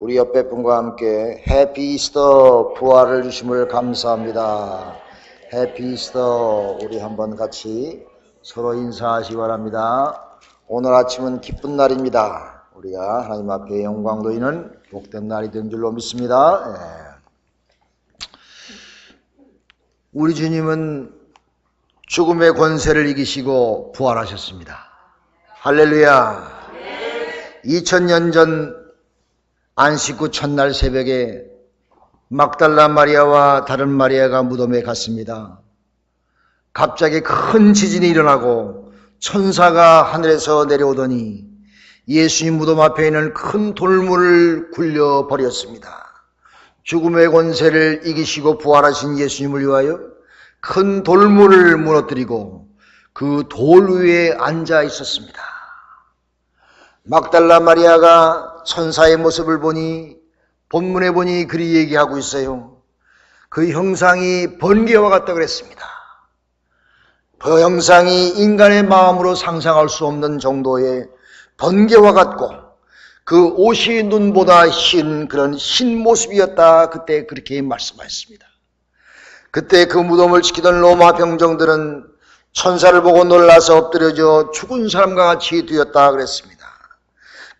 우리 옆에 분과 함께 해피 이스터 부활을 주심을 감사합니다. 해피 이스터 우리 한번 같이 서로 인사하시기 바랍니다. 오늘 아침은 기쁜 날입니다. 우리가 하나님 앞에 영광 돌리는 복된 날이 된 줄로 믿습니다. 우리 주님은 죽음의 권세를 이기시고 부활하셨습니다. 할렐루야. 2000년 전 안식 후 첫날 새벽에 막달라 마리아와 다른 마리아가 무덤에 갔습니다. 갑자기 큰 지진이 일어나고 천사가 하늘에서 내려오더니 예수님 무덤 앞에 있는 큰 돌문을 굴려버렸습니다. 죽음의 권세를 이기시고 부활하신 예수님을 위하여 큰 돌문을 무너뜨리고 그 돌 위에 앉아 있었습니다. 막달라 마리아가 천사의 모습을 보니 본문에 보니 그리 얘기하고 있어요. 그 형상이 번개와 같다고 그랬습니다. 그 형상이 인간의 마음으로 상상할 수 없는 정도의 번개와 같고 그 옷이 눈보다 흰 그런 흰 모습이었다. 그때 그렇게 말씀하셨습니다. 그때 그 무덤을 지키던 로마 병정들은 천사를 보고 놀라서 엎드려져 죽은 사람과 같이 되었다 그랬습니다.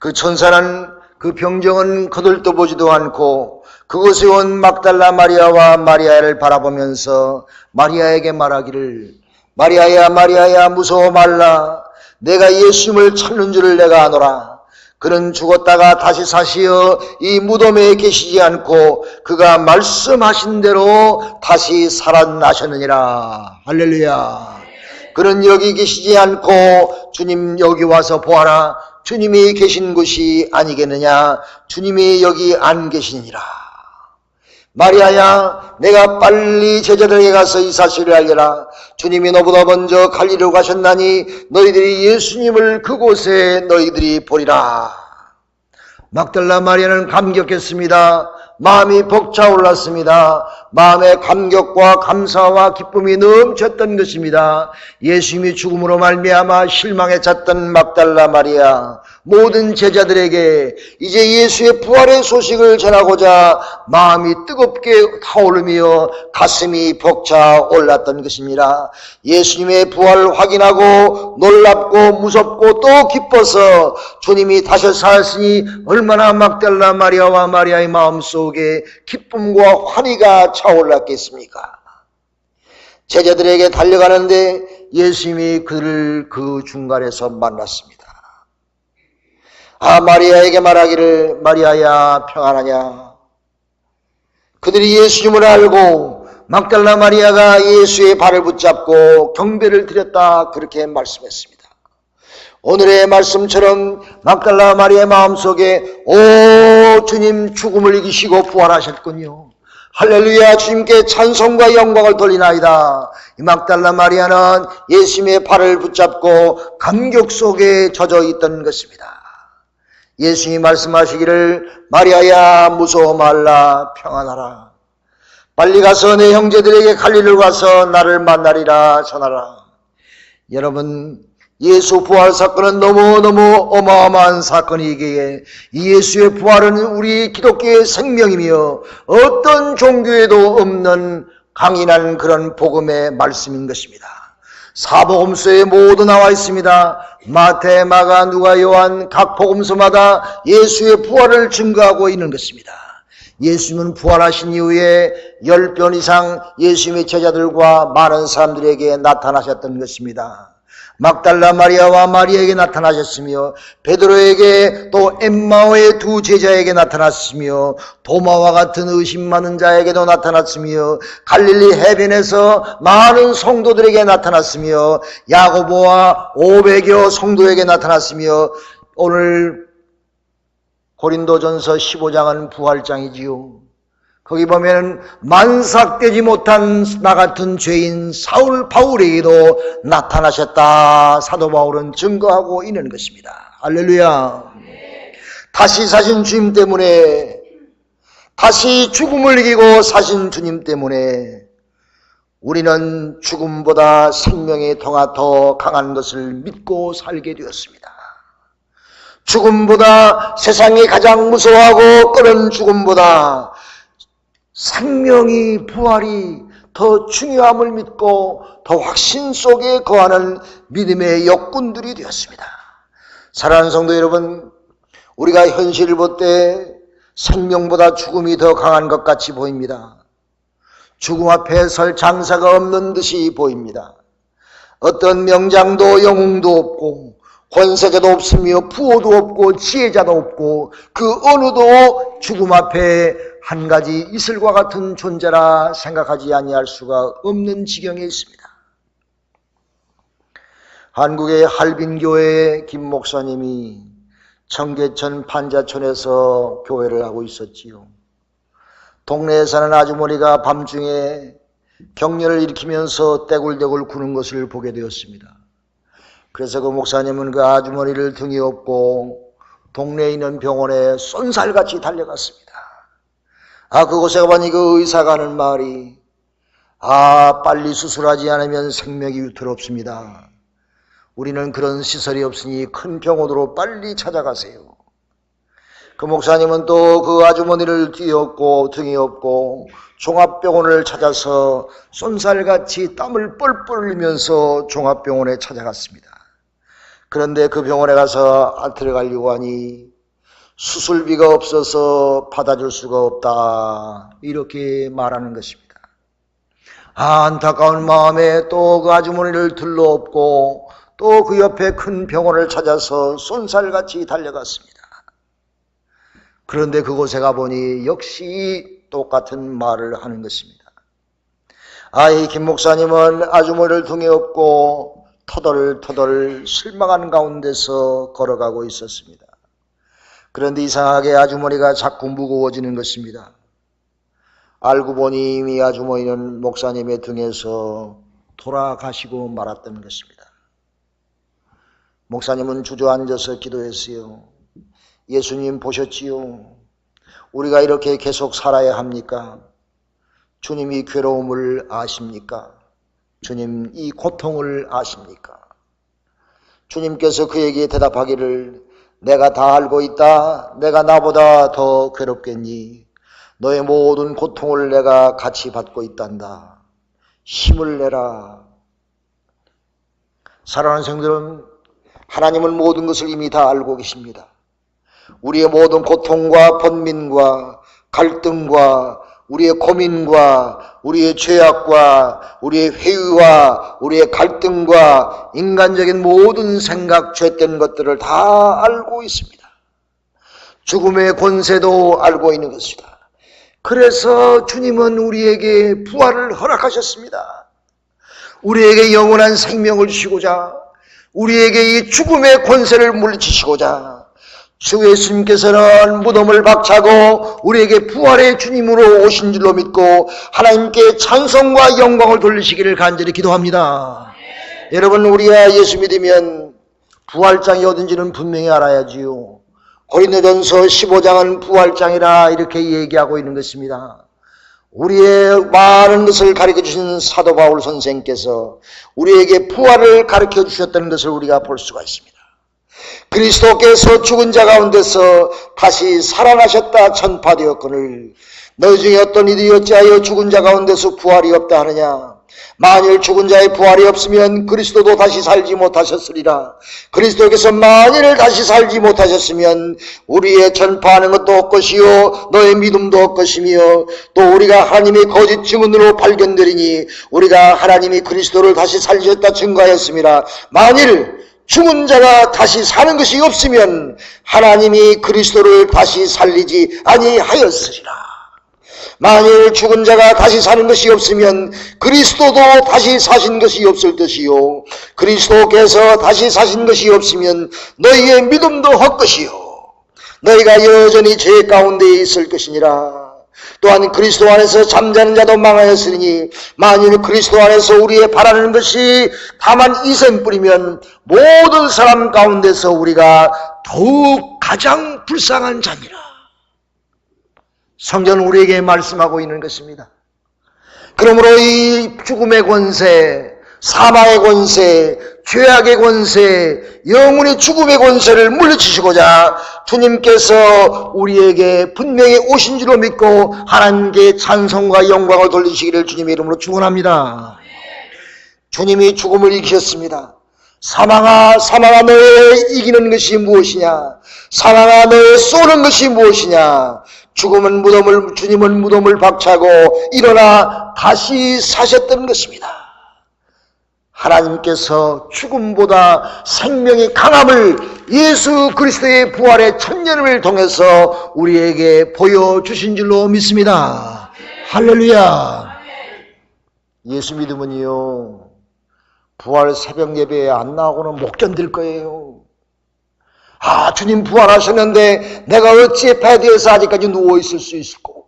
그 천사는 그 병정은 거들떠보지도 않고 그곳에 온 막달라 마리아와 마리아를 바라보면서 마리아에게 말하기를 마리아야 마리아야 무서워 말라. 내가 예수님을 찾는 줄을 내가 아노라. 그는 죽었다가 다시 사시어 이 무덤에 계시지 않고 그가 말씀하신 대로 다시 살아나셨느니라. 할렐루야. 그는 여기 계시지 않고 주님 여기 와서 보아라. 주님이 계신 곳이 아니겠느냐. 주님이 여기 안 계시니라. 마리아야 내가 빨리 제자들에게 가서 이 사실을 알려라. 주님이 너보다 먼저 갈리로 가셨나니 너희들이 예수님을 그곳에 너희들이 보리라. 막달라 마리아는 감격했습니다. 마음이 벅차올랐습니다. 마음의 감격과 감사와 기쁨이 넘쳤던 것입니다. 예수님이 죽음으로 말미암아 실망에 찼던 막달라 마리아, 모든 제자들에게 이제 예수의 부활의 소식을 전하고자 마음이 뜨겁게 타오르며 가슴이 벅차올랐던 것입니다. 예수님의 부활을 확인하고 놀랍고 무섭고 또 기뻐서 주님이 다시 사셨으니 얼마나 막달라 마리아와 마리아의 마음속에 기쁨과 환희가 차올랐겠습니까? 제자들에게 달려가는데 예수님이 그를 그 중간에서 만났습니다. 마리아에게 말하기를 마리아야 평안하냐. 그들이 예수님을 알고 막달라 마리아가 예수의 발을 붙잡고 경배를 드렸다 그렇게 말씀했습니다. 오늘의 말씀처럼 막달라 마리아의 마음속에 오 주님 죽음을 이기시고 부활하셨군요. 할렐루야. 주님께 찬송과 영광을 돌리나이다. 이 막달라 마리아는 예수님의 발을 붙잡고 감격 속에 젖어 있던 것입니다. 예수님이 말씀하시기를 마리아야 무서워 말라 평안하라. 빨리 가서 내 형제들에게 갈릴리로 가서 나를 만나리라 전하라. 여러분 예수 부활 사건은 너무너무 어마어마한 사건이기에 이 예수의 부활은 우리 기독교의 생명이며 어떤 종교에도 없는 강인한 그런 복음의 말씀인 것입니다. 사복음서에 모두 나와 있습니다. 마태, 마가, 누가, 요한 각 복음서마다 예수의 부활을 증거하고 있는 것입니다. 예수님은 부활하신 이후에 10번 이상 예수님의 제자들과 많은 사람들에게 나타나셨던 것입니다. 막달라 마리아와 마리아에게 나타나셨으며 베드로에게 또 엠마오의 두 제자에게 나타났으며 도마와 같은 의심 많은 자에게도 나타났으며 갈릴리 해변에서 많은 성도들에게 나타났으며 야고보와 500여 성도에게 나타났으며 오늘 고린도전서 15장은 부활장이지요. 거기 보면 만삭되지 못한 나 같은 죄인 사울 바울에게도 나타나셨다. 사도 바울은 증거하고 있는 것입니다. 할렐루야. 다시 사신 주님 때문에, 다시 죽음을 이기고 사신 주님 때문에 우리는 죽음보다 생명의 통화 더 강한 것을 믿고 살게 되었습니다. 죽음보다, 세상이 가장 무서워하고 끄는 죽음보다 생명이, 부활이 더 중요함을 믿고 더 확신 속에 거하는 믿음의 역군들이 되었습니다. 사랑하는 성도 여러분, 우리가 현실을 볼 때 생명보다 죽음이 더 강한 것 같이 보입니다. 죽음 앞에 설 장사가 없는 듯이 보입니다. 어떤 명장도 영웅도 없고 권세자도 없으며 부호도 없고 지혜자도 없고 그 어느도 죽음 앞에 한 가지 이슬과 같은 존재라 생각하지 아니할 수가 없는 지경에 있습니다. 한국의 할빈교회의 김 목사님이 청계천 판자촌에서 교회를 하고 있었지요. 동네에 사는 아주머니가 밤중에 격려를 일으키면서 떼굴떼굴 구는 것을 보게 되었습니다. 그래서 그 목사님은 그 아주머니를 등에 업고 동네에 있는 병원에 쏜살같이 달려갔습니다. 그곳에 가보니 그 의사가 하는 말이, 빨리 수술하지 않으면 생명이 위태롭습니다. 우리는 그런 시설이 없으니 큰 병원으로 빨리 찾아가세요. 그 목사님은 또 그 아주머니를 뒤에 업고 등에 업고 종합병원을 찾아서 쏜살같이 땀을 뻘뻘 흘리면서 종합병원에 찾아갔습니다. 그런데 그 병원에 가서 들어가려고 하니 수술비가 없어서 받아줄 수가 없다, 이렇게 말하는 것입니다. 안타까운 마음에 또 그 아주머니를 들러업고 또 그 옆에 큰 병원을 찾아서 쏜살같이 달려갔습니다. 그런데 그곳에 가보니 역시 똑같은 말을 하는 것입니다. 이 김 목사님은 아주머니를 등에 업고 터덜터덜 실망한 가운데서 걸어가고 있었습니다. 그런데 이상하게 아주머니가 자꾸 무거워지는 것입니다. 알고 보니 이미 아주머니는 목사님의 등에서 돌아가시고 말았던 것입니다. 목사님은 주저앉아서 기도했어요. 예수님 보셨지요? 우리가 이렇게 계속 살아야 합니까? 주님이 괴로움을 아십니까? 주님 이 고통을 아십니까? 주님께서 그에게 대답하기를, 내가 다 알고 있다. 내가 나보다 더 괴롭겠니? 너의 모든 고통을 내가 같이 받고 있단다. 힘을 내라. 사랑하는 성도들은, 하나님은 모든 것을 이미 다 알고 계십니다. 우리의 모든 고통과 번민과 갈등과 우리의 고민과 우리의 죄악과 우리의 회의와 우리의 갈등과 인간적인 모든 생각, 죄된 것들을 다 알고 있습니다. 죽음의 권세도 알고 있는 것이다. 그래서 주님은 우리에게 부활을 허락하셨습니다. 우리에게 영원한 생명을 주시고자, 우리에게 이 죽음의 권세를 물리치시고자 주 예수님께서는 무덤을 박차고 우리에게 부활의 주님으로 오신 줄로 믿고 하나님께 찬송과 영광을 돌리시기를 간절히 기도합니다. 여러분, 우리가 예수 믿으면 부활장이 어딘지는 분명히 알아야지요. 고린도전서 15장은 부활장이라 이렇게 얘기하고 있는 것입니다. 우리의 많은 것을 가르쳐 주신 사도 바울 선생께서 우리에게 부활을 가르쳐 주셨다는 것을 우리가 볼 수가 있습니다. 그리스도께서 죽은 자 가운데서 다시 살아나셨다 전파되었거늘 너희 중에 어떤 이들이 어찌하여 죽은 자 가운데서 부활이 없다 하느냐? 만일 죽은 자의 부활이 없으면 그리스도도 다시 살지 못하셨으리라. 그리스도께서 만일 다시 살지 못하셨으면 우리의 전파하는 것도 헛것이요 너의 믿음도 헛것이며 또 우리가 하나님의 거짓 증언으로 발견되리니 우리가 하나님이 그리스도를 다시 살리셨다 증거하였습니다. 만일 죽은 자가 다시 사는 것이 없으면 하나님이 그리스도를 다시 살리지 아니하였으리라. 만일 죽은 자가 다시 사는 것이 없으면 그리스도도 다시 사신 것이 없을 것이요 그리스도께서 다시 사신 것이 없으면 너희의 믿음도 헛것이요 너희가 여전히 죄 가운데 있을 것이니라. 또한 그리스도 안에서 잠자는 자도 망하였으니 만일 그리스도 안에서 우리의 바라는 것이 다만 이생뿐이면 모든 사람 가운데서 우리가 더욱 가장 불쌍한 자니라. 성경은 우리에게 말씀하고 있는 것입니다. 그러므로 이 죽음의 권세, 사망의 권세, 죄악의 권세, 영원히 죽음의 권세를 물리치시고자 주님께서 우리에게 분명히 오신 줄로 믿고 하나님께 찬송과 영광을 돌리시기를 주님의 이름으로 축원합니다. 주님이 죽음을 이기셨습니다. 사망아, 사망아, 너의 이기는 것이 무엇이냐? 사망아, 너의 쏘는 것이 무엇이냐? 주님은 무덤을 박차고 일어나 다시 사셨던 것입니다. 하나님께서 죽음보다 생명이 강함을 예수 그리스도의 부활의 천년을 통해서 우리에게 보여주신 줄로 믿습니다. 할렐루야. 예수 믿으면요, 부활 새벽 예배에 안 나오고는 못 견딜 거예요. 아, 주님 부활하셨는데 내가 어찌 베드에서 아직까지 누워있을 수 있을까?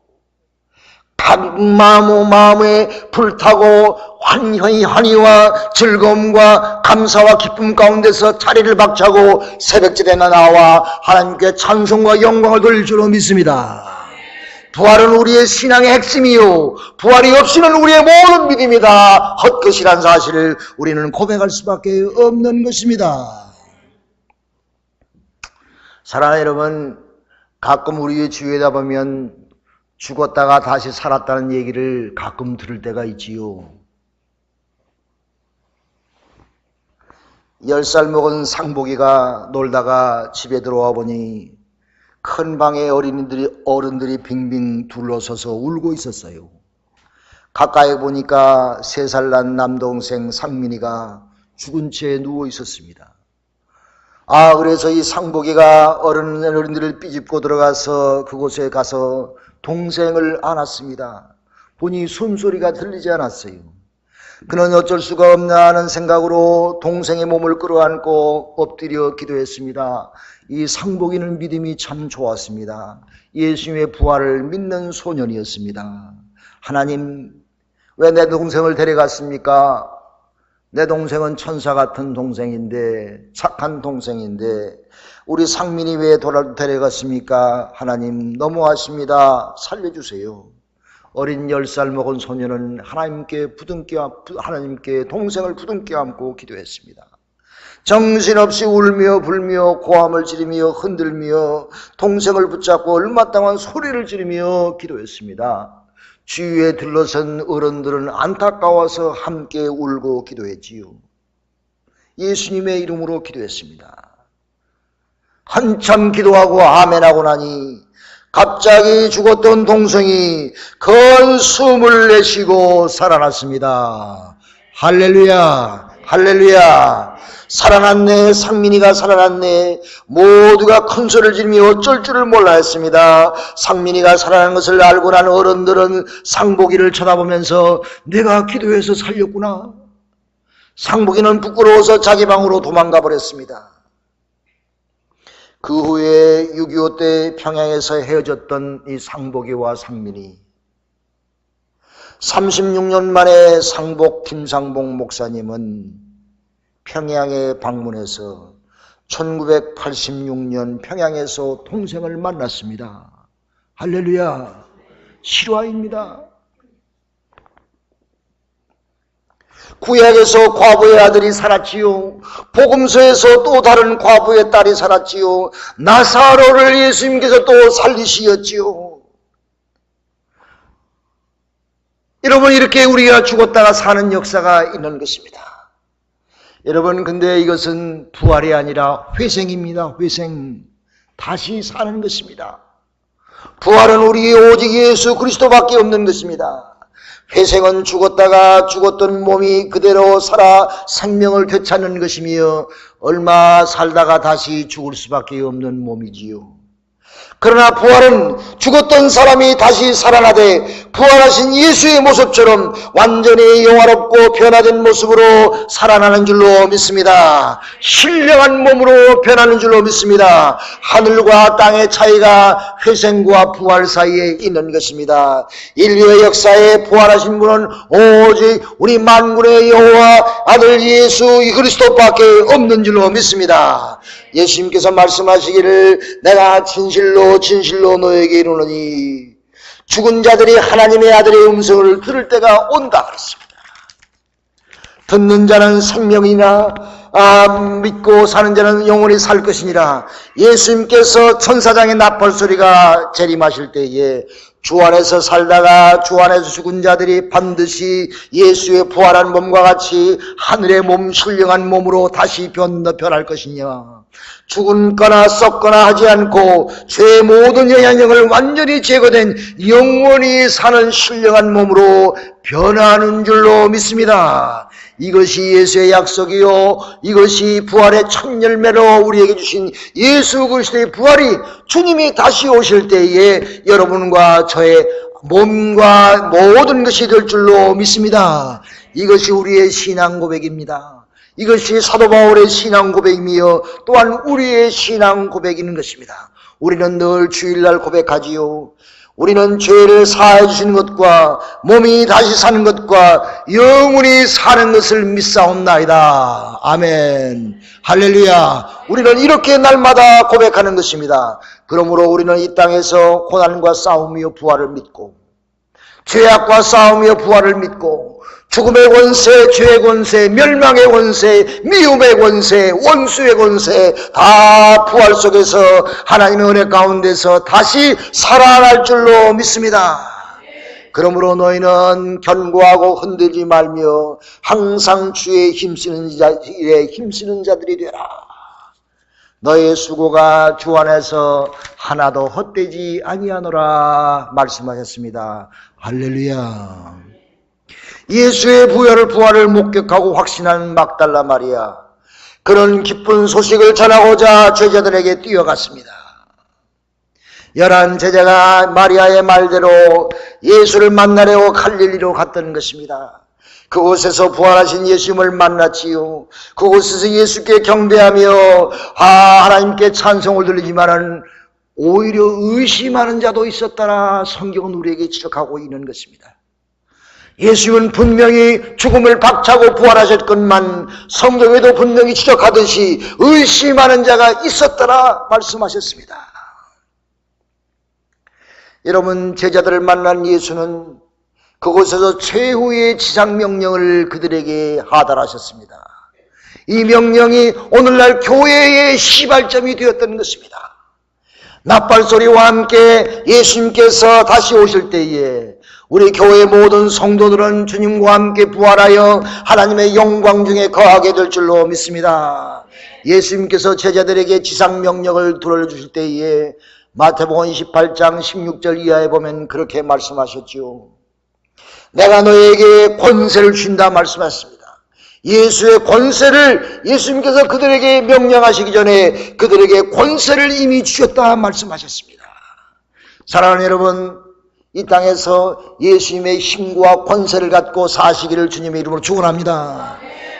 각 마음에 불타고 환희와 즐거움과 감사와 기쁨 가운데서 자리를 박차고 새벽제에 나와 하나님께 찬송과 영광을 돌릴 줄로 믿습니다. 부활은 우리의 신앙의 핵심이요, 부활이 없이는 우리의 모든 믿음이 다 헛것이란 사실을 우리는 고백할 수밖에 없는 것입니다. 사랑하는 여러분, 가끔 우리의 주위에다 보면 죽었다가 다시 살았다는 얘기를 가끔 들을 때가 있지요. 10살 먹은 상복이가 놀다가 집에 들어와 보니 큰 방에 어른들이 빙빙 둘러서서 울고 있었어요. 가까이 보니까 3살 난 남동생 상민이가 죽은 채 누워 있었습니다. 아, 그래서 이 상복이가 어른들을 삐집고 들어가서 그곳에 가서 동생을 안았습니다. 보니 숨소리가 들리지 않았어요. 그는 어쩔 수가 없나 하는 생각으로 동생의 몸을 끌어안고 엎드려 기도했습니다. 이 상복이는 믿음이 참 좋았습니다. 예수님의 부활을 믿는 소년이었습니다. 하나님, 왜 내 동생을 데려갔습니까? 내 동생은 천사 같은 동생인데, 착한 동생인데 우리 상민이 왜 데려갔습니까? 하나님, 너무하십니다. 살려주세요. 어린 10살 먹은 소년은 하나님께 동생을 부둥켜 안고 기도했습니다. 정신없이 울며 불며 고함을 지르며 흔들며 동생을 붙잡고 얼마 동안 소리를 지르며 기도했습니다. 주위에 들러선 어른들은 안타까워서 함께 울고 기도했지요. 예수님의 이름으로 기도했습니다. 한참 기도하고 아멘하고 나니 갑자기 죽었던 동생이 큰 숨을 내쉬고 살아났습니다. 할렐루야, 할렐루야. 살아났네, 상민이가 살아났네. 모두가 큰 소리를 지르며 어쩔 줄을 몰라 했습니다. 상민이가 살아난 것을 알고 난 어른들은 상복이를 쳐다보면서 내가 기도해서 살렸구나. 상복이는 부끄러워서 자기 방으로 도망가 버렸습니다. 그 후에 6.25 때 평양에서 헤어졌던 이 상복이와 상민이 36년 만에 김상복 목사님은 평양에 방문해서 1986년 평양에서 동생을 만났습니다. 할렐루야, 실화입니다. 구약에서 과부의 아들이 살았지요. 복음서에서 또 다른 과부의 딸이 살았지요. 나사로를 예수님께서 또 살리시었지요. 여러분, 이렇게 우리가 죽었다가 사는 역사가 있는 것입니다. 여러분, 근데 이것은 부활이 아니라 회생입니다. 회생. 다시 사는 것입니다. 부활은 우리 오직 예수 그리스도밖에 없는 것입니다. 회생은 죽었던 몸이 그대로 살아 생명을 되찾는 것이며 얼마 살다가 다시 죽을 수밖에 없는 몸이지요. 그러나 부활은 죽었던 사람이 다시 살아나되 부활하신 예수의 모습처럼 완전히 영화롭고 변화된 모습으로 살아나는 줄로 믿습니다. 신령한 몸으로 변하는 줄로 믿습니다. 하늘과 땅의 차이가 회생과 부활 사이에 있는 것입니다. 인류의 역사에 부활하신 분은 오직 우리 만군의 여호와 아들 예수 그리스도밖에 없는 줄로 믿습니다. 예수님께서 말씀하시기를 내가 진실로 너에게 이르노니 죽은 자들이 하나님의 아들의 음성을 들을 때가 온다 그랬습니다. 듣는 자는 생명이나 믿고 사는 자는 영원히 살 것이니라. 예수님께서 천사장의 나팔 소리가 재림하실 때에 주 안에서 살다가 주 안에서 죽은 자들이 반드시 예수의 부활한 몸과 같이 하늘의 몸, 신령한 몸으로 다시 변할 것이냐. 죽거나 썩거나 하지 않고 죄의 모든 영향력을 완전히 제거된 영원히 사는 신령한 몸으로 변하는 줄로 믿습니다. 이것이 예수의 약속이요, 이것이 부활의 첫 열매로 우리에게 주신 예수 그리스도의 부활이 주님이 다시 오실 때에 여러분과 저의 몸과 모든 것이 될 줄로 믿습니다. 이것이 우리의 신앙 고백입니다. 이것이 사도 바울의 신앙 고백이며 또한 우리의 신앙 고백이는 것입니다. 우리는 늘 주일날 고백하지요. 우리는 죄를 사해 주시는 것과 몸이 다시 사는 것과 영원히 사는 것을 믿사옵나이다. 아멘. 할렐루야. 우리는 이렇게 날마다 고백하는 것입니다. 그러므로 우리는 이 땅에서 고난과 싸움이요 부활을 믿고, 죄악과 싸움이요 부활을 믿고, 죽음의 권세, 죄의 권세, 멸망의 권세, 미움의 권세, 원수의 권세 다 부활 속에서 하나님의 은혜 가운데서 다시 살아날 줄로 믿습니다. 그러므로 너희는 견고하고 흔들지 말며 항상 주의 힘쓰는 자들이 되라. 너의 수고가 주 안에서 하나도 헛되지 아니하노라 말씀하셨습니다. 할렐루야. 예수의 부활을 목격하고 확신한 막달라 마리아, 그런 기쁜 소식을 전하고자 제자들에게 뛰어갔습니다. 11 제자가 마리아의 말대로 예수를 만나려고 갈릴리로 갔던 것입니다. 그곳에서 부활하신 예수님을 만났지요. 그곳에서 예수께 경배하며 하나님께 찬송을 들리지만은 오히려 의심하는 자도 있었다나 성경은 우리에게 지적하고 있는 것입니다. 예수님은 분명히 죽음을 박차고 부활하셨건만 성경에도 분명히 지적하듯이 의심하는 자가 있었더라 말씀하셨습니다. 여러분, 제자들을 만난 예수는 그곳에서 최후의 지상명령을 그들에게 하달하셨습니다. 이 명령이 오늘날 교회의 시발점이 되었던 것입니다. 나팔소리와 함께 예수님께서 다시 오실 때에 우리 교회 모든 성도들은 주님과 함께 부활하여 하나님의 영광 중에 거하게 될 줄로 믿습니다. 예수님께서 제자들에게 지상명령을 들어주실 때에 마태복음 28장 16절 이하에 보면 그렇게 말씀하셨죠. 내가 너에게 권세를 준다 말씀하셨습니다. 예수의 권세를 예수님께서 그들에게 명령하시기 전에 그들에게 권세를 이미 주셨다 말씀하셨습니다. 사랑하는 여러분, 이 땅에서 예수님의 힘과 권세를 갖고 사시기를 주님의 이름으로 축원합니다.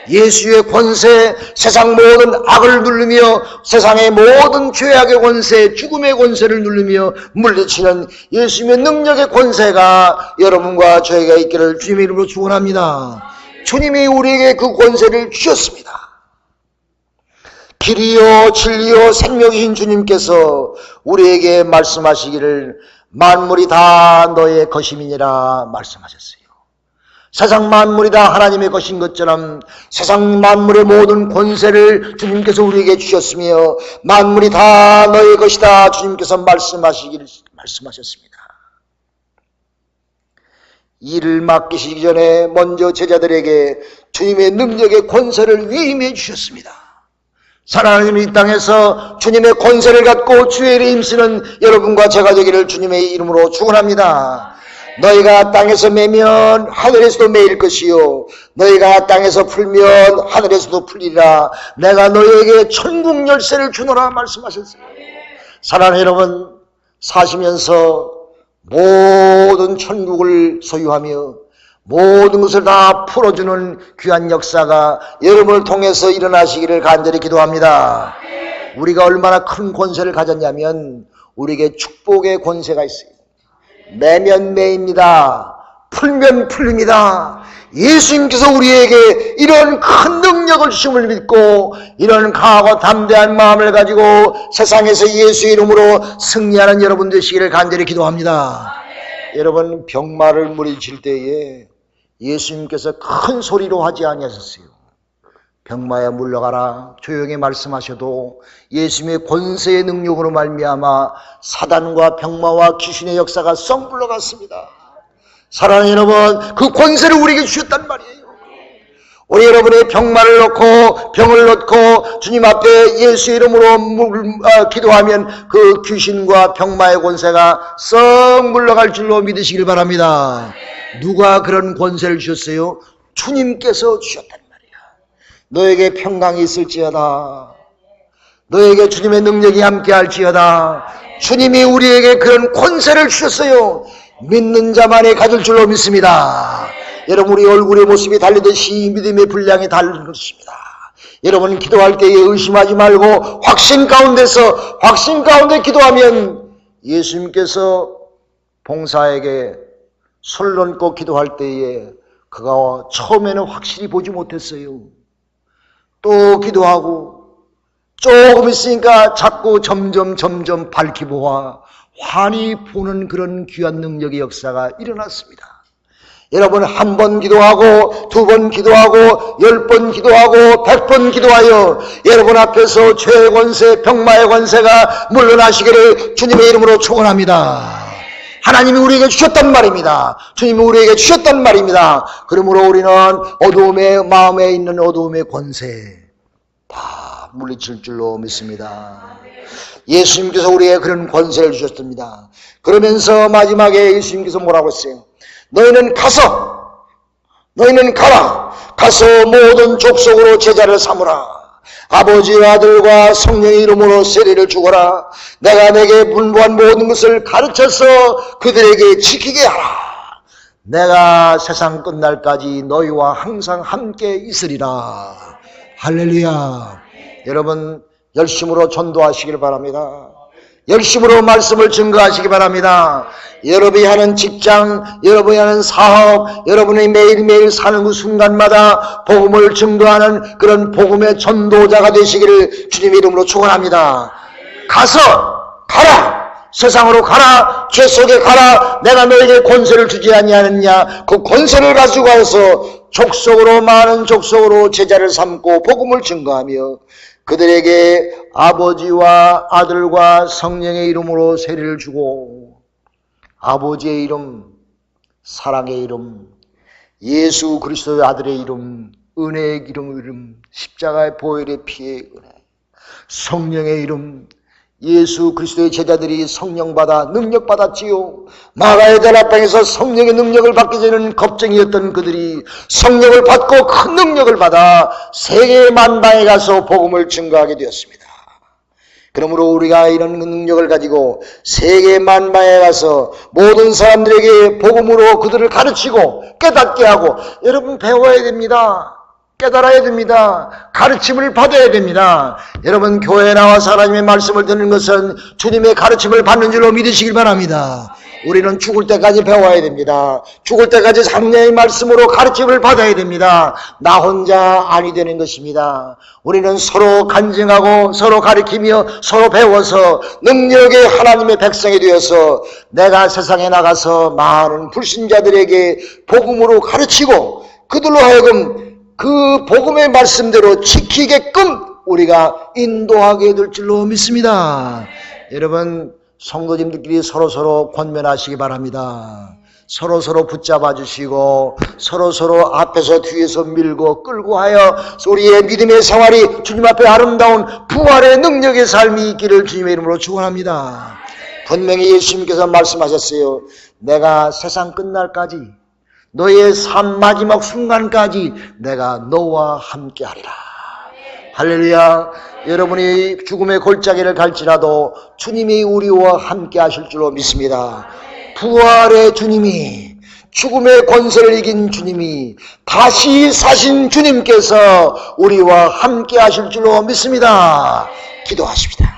예수의 권세, 세상 모든 악을 누르며 세상의 모든 죄악의 권세, 죽음의 권세를 누르며 물리치는 예수님의 능력의 권세가 여러분과 저희가 있기를 주님의 이름으로 축원합니다. 주님이 우리에게 그 권세를 주셨습니다. 길이요 진리요 생명이신 주님께서 우리에게 말씀하시기를 만물이 다 너의 것임이니라 말씀하셨어요. 세상 만물이 다 하나님의 것인 것처럼 세상 만물의 모든 권세를 주님께서 우리에게 주셨으며 만물이 다 너의 것이다 주님께서 말씀하셨습니다. 일을 맡기시기 전에 먼저 제자들에게 주님의 능력의 권세를 위임해 주셨습니다. 사랑하는 이 땅에서 주님의 권세를 갖고 주의 일에 힘쓰는 여러분과 제가 되기를 주님의 이름으로 축원합니다. 너희가 땅에서 매면 하늘에서도 매일 것이요 너희가 땅에서 풀면 하늘에서도 풀리라. 내가 너희에게 천국 열쇠를 주노라 말씀하셨습니다. 사랑하는 여러분, 사시면서 모든 천국을 소유하며 모든 것을 다 풀어주는 귀한 역사가 여러분을 통해서 일어나시기를 간절히 기도합니다. 우리가 얼마나 큰 권세를 가졌냐면 우리에게 축복의 권세가 있어요. 매면 매입니다. 풀면 풀립니다. 예수님께서 우리에게 이런 큰 능력을 주심을 믿고 이런 강하고 담대한 마음을 가지고 세상에서 예수의 이름으로 승리하는 여러분 되시기를 간절히 기도합니다. 여러분, 병마를 물리칠 때에 예수님께서 큰 소리로 하지 아니하셨어요. 병마야 물러가라 조용히 말씀하셔도 예수님의 권세의 능력으로 말미암아 사단과 병마와 귀신의 역사가 썩 물러갔습니다. 사랑하는 여러분, 그 권세를 우리에게 주셨단 말이에요. 우리 여러분의 병마를 놓고 병을 놓고 주님 앞에 예수 이름으로 기도하면 그 귀신과 병마의 권세가 썩 물러갈 줄로 믿으시길 바랍니다. 누가 그런 권세를 주셨어요? 주님께서 주셨단 말이야. 너에게 평강이 있을지어다. 너에게 주님의 능력이 함께할지어다. 주님이 우리에게 그런 권세를 주셨어요. 믿는 자만이 가질 줄로 믿습니다. 여러분, 우리 얼굴의 모습이 달리듯이 믿음의 분량이 다른 것입니다. 여러분, 기도할 때에 의심하지 말고 확신 가운데 기도하면 예수님께서 봉사에게 손을 얹고 기도할 때에 그가 처음에는 확실히 보지 못했어요. 또 기도하고 조금 있으니까 자꾸 점점 밝히 보아 환히 보는 그런 귀한 능력의 역사가 일어났습니다. 여러분, 한 번 기도하고 2번 기도하고 10번 기도하고 100번 기도하여 여러분 앞에서 죄의 권세, 병마의 권세가 물러나시기를 주님의 이름으로 축원합니다. 하나님이 우리에게 주셨단 말입니다. 주님이 우리에게 주셨단 말입니다. 그러므로 우리는 어두움의 마음에 있는 어두움의 권세 다 물리칠 줄로 믿습니다. 예수님께서 우리에게 그런 권세를 주셨습니다. 그러면서 마지막에 예수님께서 뭐라고 했어요? 너희는 가라. 가서 모든 족속으로 제자를 삼으라. 아버지와 아들과 성령의 이름으로 세례를 주거라. 내가 내게 분부한 모든 것을 가르쳐서 그들에게 지키게 하라. 내가 세상 끝날까지 너희와 항상 함께 있으리라. 할렐루야. 여러분, 열심으로 전도하시길 바랍니다. 열심으로 말씀을 증거하시기 바랍니다. 여러분이 하는 직장, 여러분이 하는 사업, 여러분이 매일매일 사는 그 순간마다 복음을 증거하는 그런 복음의 전도자가 되시기를 주님의 이름으로 축원합니다. 가라. 세상으로 가라. 죄 속에 가라. 내가 너에게 권세를 주지 아니하느냐. 그 권세를 가지고 와서 많은 족속으로 제자를 삼고 복음을 증거하며 그들에게 아버지와 아들과 성령의 이름으로 세례를 주고 아버지의 이름, 사랑의 이름, 예수 그리스도의 아들의 이름, 은혜의 이름, 십자가의 보혈의 피의 은혜, 성령의 이름, 예수 그리스도의 제자들이 성령 받아 능력 받았지요. 마가의 다락방에서 성령의 능력을 받기 전에는 겁쟁이였던 그들이 성령을 받고 큰 능력을 받아 세계 만방에 가서 복음을 증거하게 되었습니다. 그러므로 우리가 이런 능력을 가지고 세계 만방에 가서 모든 사람들에게 복음으로 그들을 가르치고 깨닫게 하고, 여러분 배워야 됩니다. 깨달아야 됩니다. 가르침을 받아야 됩니다. 여러분, 교회에 나와서 하나님의 말씀을 듣는 것은 주님의 가르침을 받는 줄로 믿으시길 바랍니다. 우리는 죽을 때까지 배워야 됩니다. 죽을 때까지 성령의 말씀으로 가르침을 받아야 됩니다. 나 혼자 아니 되는 것입니다. 우리는 서로 간증하고 서로 가르치며 서로 배워서 능력의 하나님의 백성이 되어서 내가 세상에 나가서 많은 불신자들에게 복음으로 가르치고 그들로 하여금 그 복음의 말씀대로 지키게끔 우리가 인도하게 될 줄로 믿습니다. 여러분, 성도님들끼리 서로 권면하시기 바랍니다. 서로 붙잡아 주시고 서로 앞에서 뒤에서 밀고 끌고 하여 우리의 믿음의 생활이 주님 앞에 아름다운 부활의 능력의 삶이 있기를 주님의 이름으로 축원합니다. 분명히 예수님께서 말씀하셨어요. 내가 세상 끝날까지 너의 삶 마지막 순간까지 내가 너와 함께 하리라. 할렐루야. 여러분이 죽음의 골짜기를 갈지라도 주님이 우리와 함께 하실 줄로 믿습니다. 부활의 주님이, 죽음의 권세를 이긴 주님이, 다시 사신 주님께서 우리와 함께 하실 줄로 믿습니다. 기도하십니다.